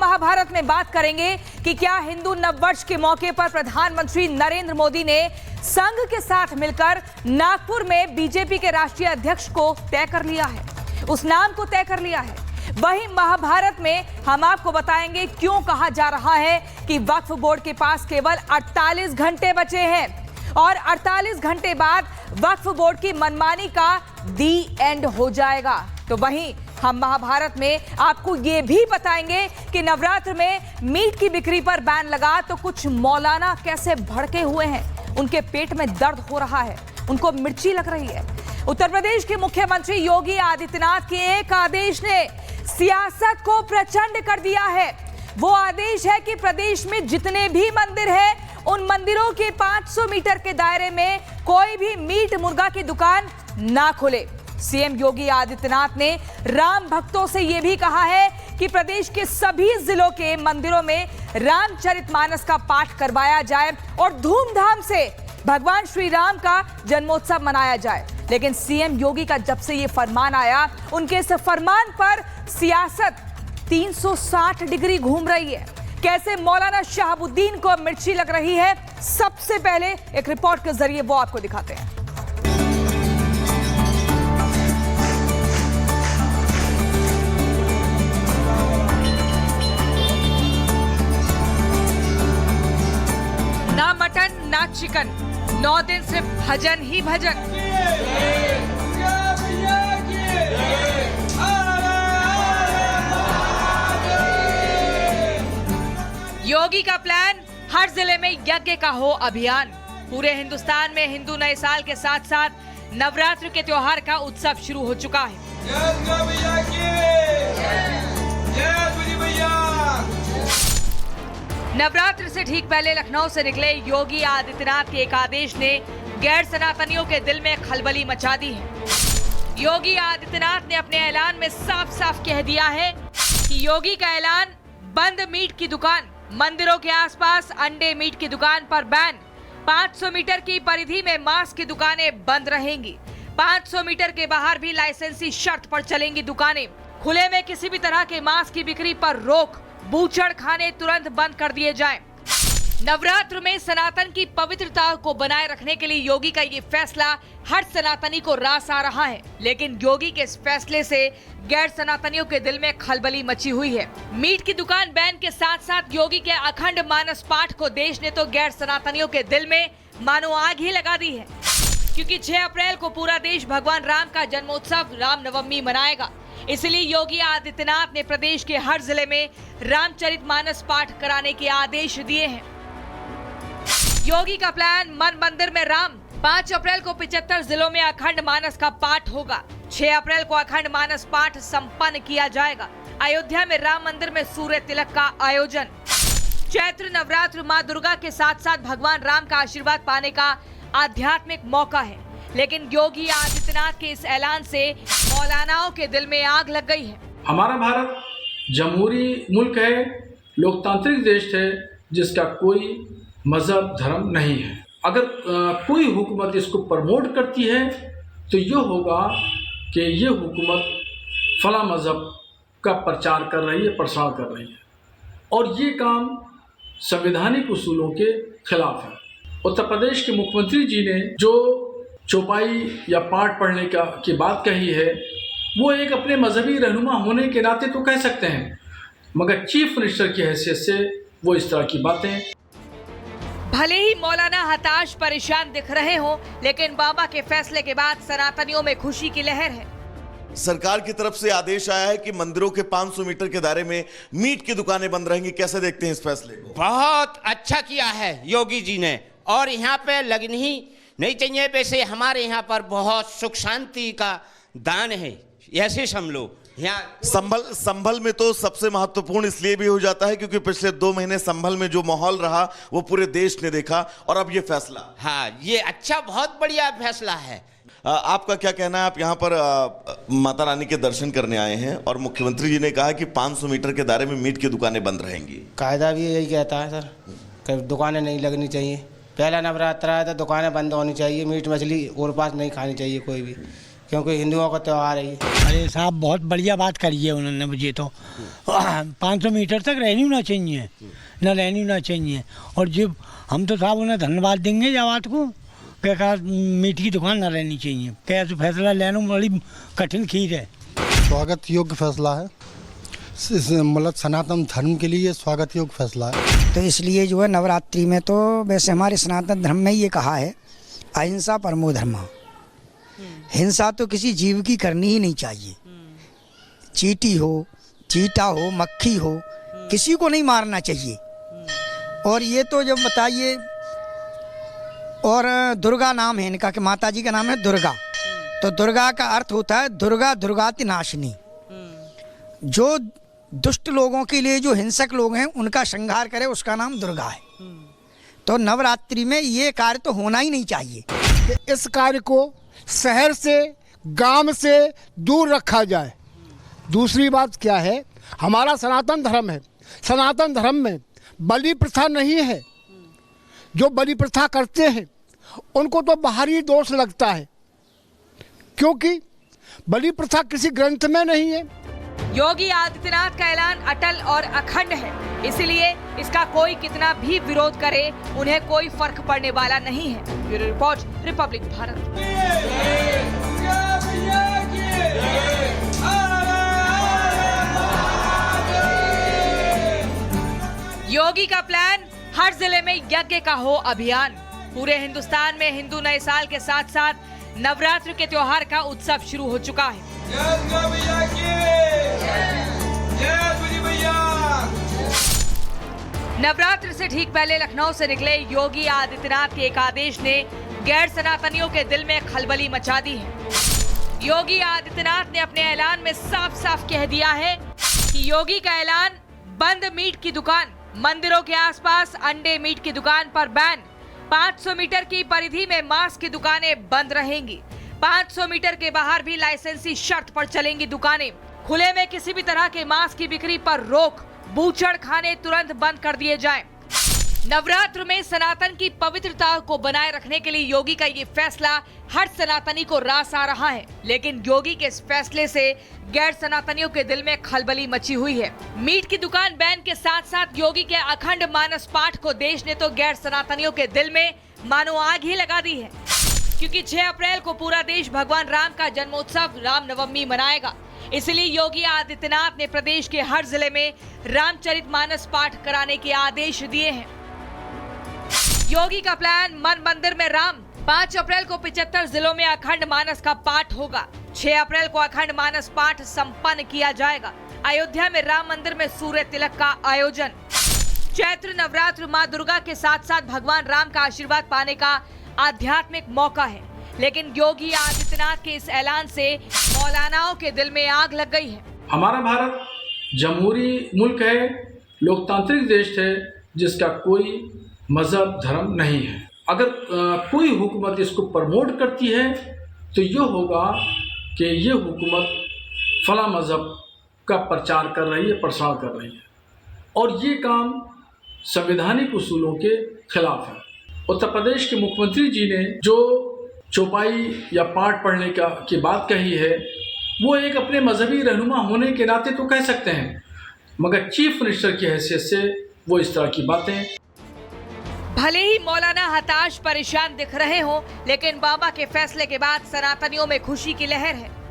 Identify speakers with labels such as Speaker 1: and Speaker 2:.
Speaker 1: महाभारत में बात करेंगे कि क्या हिंदू नववर्ष के मौके पर प्रधानमंत्री नरेंद्र मोदी ने संघ के साथ मिलकर नागपुर में बीजेपी के राष्ट्रीय अध्यक्ष को तय कर लिया है, उस नाम को तय कर लिया है। वहीं महाभारत में हम आपको बताएंगे क्यों कहा जा रहा है कि वक्फ बोर्ड के पास केवल 48 घंटे बचे हैं और 48 घंटे बाद वक्फ बोर्ड की मनमानी का दी एंड हो जाएगा। तो वहीं हम महाभारत में आपको ये भी बताएंगे कि नवरात्र में मीट की बिक्री पर बैन लगा तो कुछ मौलाना कैसे भड़के हुए हैं, उनके पेट में दर्द हो रहा है, उनको मिर्ची लग रही है। उत्तर प्रदेश के मुख्यमंत्री योगी आदित्यनाथ के एक आदेश ने सियासत को प्रचंड कर दिया है। वो आदेश है कि प्रदेश में जितने भी मंदिर हैं, उन मंदिरों के 500 मीटर के दायरे में कोई भी मीट मुर्गा की दुकान ना खोले। सीएम योगी आदित्यनाथ ने राम भक्तों से यह भी कहा है कि प्रदेश के सभी जिलों के मंदिरों में रामचरितमानस का पाठ करवाया जाए और धूमधाम से भगवान श्री राम का जन्मोत्सव मनाया जाए। लेकिन सीएम योगी का जब से ये फरमान आया, उनके इस फरमान पर सियासत 360 डिग्री घूम रही है। कैसे मौलाना शहाबुद्दीन को मिर्ची लग रही है, सबसे पहले एक रिपोर्ट के जरिए वो आपको दिखाते हैं। ना मटन ना चिकन, 9 दिन से भजन ही भजन। योगी का प्लान, हर जिले में यज्ञ का हो अभियान। पूरे हिंदुस्तान में हिंदू नए साल के साथ साथ नवरात्र के त्योहार का उत्सव शुरू हो चुका है। नवरात्र से ठीक पहले लखनऊ से निकले योगी आदित्यनाथ के एक आदेश ने गैर सनातनियों के दिल में खलबली मचा दी है। योगी आदित्यनाथ ने अपने ऐलान में साफ साफ कह दिया है कि योगी का ऐलान, बंद मीट की दुकान, मंदिरों के आसपास अंडे मीट की दुकान पर बैन, 500 मीटर की परिधि में मांस की दुकानें बंद रहेंगी, 500 मीटर के बाहर भी लाइसेंसी शर्त पर चलेंगी दुकानें, खुले में किसी भी तरह के मांस की बिक्री पर रोक, बूचड़ खाने तुरंत बंद कर दिए जाएं। नवरात्र में सनातन की पवित्रता को बनाए रखने के लिए योगी का ये फैसला हर सनातनी को रास आ रहा है। लेकिन योगी के इस फैसले से गैर सनातनियों के दिल में खलबली मची हुई है। मीट की दुकान बैन के साथ साथ योगी के अखंड मानस पाठ को देश ने तो गैर सनातनियों के दिल में मानो आग ही लगा दी है, क्योंकि 6 अप्रैल को पूरा देश भगवान राम का जन्मोत्सव रामनवमी मनाएगा। इसलिए योगी आदित्यनाथ ने प्रदेश के हर जिले में रामचरितमानस पाठ कराने के आदेश दिए हैं। योगी का प्लान, मन मंदिर में राम। 5 अप्रैल को 75 जिलों में अखंड मानस का पाठ होगा। 6 अप्रैल को अखंड मानस पाठ संपन्न किया जाएगा। अयोध्या में राम मंदिर में सूर्य तिलक का आयोजन। चैत्र नवरात्र मां दुर्गा के साथ साथ भगवान राम का आशीर्वाद पाने का आध्यात्मिक मौका है। लेकिन योगी आदित्यनाथ के इस ऐलान से मौलानाओं के दिल में आग लग गई है।
Speaker 2: हमारा भारत जमहूरी मुल्क है, लोकतांत्रिक देश है, जिसका कोई मजहब धर्म नहीं है। अगर कोई हुकूमत इसको प्रमोट करती है तो ये होगा कि ये हुकूमत फला मजहब का प्रचार कर रही है, प्रसार कर रही है, और ये काम संवैधानिक उसूलों के खिलाफ है। उत्तर प्रदेश के मुख्यमंत्री जी ने जो चौपाई या पाठ पढ़ने की बात कही है, वो एक अपने मजहबी रहनुमा होने के नाते तो कह सकते हैं, मगर चीफ मिनिस्टर की हैसियत से वो इस तरह की बातें।
Speaker 1: भले ही मौलाना हताश परेशान दिख रहे हों, लेकिन बाबा के फैसले के बाद सनातनियों में खुशी की लहर है।
Speaker 3: सरकार की तरफ से आदेश आया है कि मंदिरों के 500 मीटर के दायरे में मीट की दुकानें बंद रहेंगी। कैसे देखते हैं इस फैसले को?
Speaker 4: बहुत अच्छा किया है योगी जी ने, और यहाँ पे लगनी ही नहीं चाहिए। वैसे हमारे यहाँ पर बहुत सुख शांति का दान है, ऐसे हम लोग यहाँ
Speaker 3: संभल में तो सबसे महत्वपूर्ण इसलिए भी हो जाता है क्योंकि पिछले 2 महीने संभल में जो माहौल रहा वो पूरे देश ने देखा, और अब ये फैसला।
Speaker 4: हाँ, ये अच्छा, बहुत बढ़िया फैसला है।
Speaker 3: आपका क्या कहना है? आप यहाँ पर माता रानी के दर्शन करने आए हैं और मुख्यमंत्री जी ने कहा कि 500 मीटर के दायरे में मीट की दुकानें बंद रहेंगी।
Speaker 5: कायदा भी यही कहता है सर कि दुकानें नहीं लगनी चाहिए। पहला नवरात्र है तो दुकानें बंद होनी चाहिए, मीट मछली और पास नहीं खानी चाहिए कोई भी, क्योंकि हिंदुओं का त्यौहार है ये।
Speaker 6: अरे साहब बहुत बढ़िया बात करी है उन्होंने मुझे तो 500 मीटर तक रहनी होना चाहिए, न रहनी होना चाहिए। और जब हम तो साहब उन्हें धन्यवाद देंगे या बात को क्या मीट की दुकान ना रहनी चाहिए। कैसे फैसला लेना बड़ी कठिन खीर है।
Speaker 7: स्वागत योग्य फैसला है, मतलब सनातन धर्म के लिए स्वागत योग्य फैसला है।
Speaker 8: तो इसलिए जो है नवरात्रि में तो वैसे हमारे सनातन धर्म में ये कहा है अहिंसा परमो धर्मः। हिंसा तो किसी जीव की करनी ही नहीं चाहिए। चींटी हो, चीटा हो, मक्खी हो, किसी को नहीं मारना चाहिए। और ये तो जब बताइए, और दुर्गा नाम है इनका कि माता जी का नाम है दुर्गा। तो दुर्गा का अर्थ होता है दुर्गा दुर्गाति नाशिनी। जो दुष्ट लोगों के लिए, जो हिंसक लोग हैं, उनका संहार करे, उसका नाम दुर्गा है। तो नवरात्रि में ये कार्य तो होना ही नहीं चाहिए।
Speaker 9: कि इस कार्य को शहर से, गांव से दूर रखा जाए। दूसरी बात क्या है, हमारा सनातन धर्म है, सनातन धर्म में बलि प्रथा नहीं है। जो बलि प्रथा करते हैं उनको तो बाहरी दोष लगता है, क्योंकि बलि प्रथा किसी ग्रंथ में नहीं है।
Speaker 1: योगी आदित्यनाथ का ऐलान अटल और अखंड है, इसलिए इसका कोई कितना भी विरोध करे उन्हें कोई फर्क पड़ने वाला नहीं है। Bureau report, Republic Bharat. Yogi का प्लान, हर जिले में यज्ञ का हो अभियान। पूरे हिंदुस्तान में हिंदू नए साल के साथ साथ नवरात्र के त्योहार का उत्सव शुरू हो चुका है। नवरात्र से ठीक पहले लखनऊ से निकले योगी आदित्यनाथ के एक आदेश ने गैर सनातनियों के दिल में खलबली मचा दी है। योगी आदित्यनाथ ने अपने ऐलान में साफ साफ कह दिया है कि योगी का ऐलान, बंद मीट की दुकान, मंदिरों के आसपास अंडे मीट की दुकान पर बैन, 500 मीटर की परिधि में मांस की दुकानें बंद रहेंगी, 500 मीटर के बाहर भी लाइसेंसी शर्त पर चलेंगी दुकानें, खुले में किसी भी तरह के मांस की बिक्री पर रोक, बूचड़ खाने तुरंत बंद कर दिए जाएं। नवरात्र में सनातन की पवित्रता को बनाए रखने के लिए योगी का ये फैसला हर सनातनी को रास आ रहा है, लेकिन योगी के इस फैसले से गैर सनातनियों के दिल में खलबली मची हुई है। मीट की दुकान बैन के साथ साथ योगी के अखंड मानस पाठ को देश ने तो गैर सनातनियों के दिल में मानो आग ही लगा दी है, क्योंकि 6 अप्रैल को पूरा देश भगवान राम का जन्मोत्सव रामनवमी मनाएगा। इसलिए योगी आदित्यनाथ ने प्रदेश के हर जिले में रामचरितमानस पाठ कराने के आदेश दिए हैं। योगी का प्लान, मन मंदिर में राम। 5 अप्रैल को 75 जिलों में अखंड मानस का पाठ होगा। 6 अप्रैल को अखंड मानस पाठ संपन्न किया जाएगा। अयोध्या में राम मंदिर में सूर्य तिलक का आयोजन। चैत्र नवरात्र मां दुर्गा के साथ साथ भगवान राम का आशीर्वाद पाने का आध्यात्मिक मौका है, लेकिन योगी आदित्यनाथ के इस ऐलान से मौलानाओं के दिल में आग लग गई है।
Speaker 2: हमारा भारत जमहूरी मुल्क है, लोकतांत्रिक देश है, जिसका कोई मजहब धर्म नहीं है। अगर कोई हुकूमत इसको प्रमोट करती है तो ये होगा कि ये हुकूमत फला मजहब का प्रचार कर रही है, प्रसार कर रही है, और ये काम संवैधानिक उसूलों के खिलाफ है। उत्तर प्रदेश के मुख्यमंत्री जी ने जो चौपाई या पाठ पढ़ने की बात कही है, वो एक अपने मजहबी रहनुमा होने के नाते तो कह सकते हैं, मगर चीफ मिनिस्टर की हैसियत से वो इस तरह की बातें।
Speaker 1: भले ही मौलाना हताश परेशान दिख रहे हों, लेकिन बाबा के फैसले के बाद सनातनियों में खुशी की लहर है।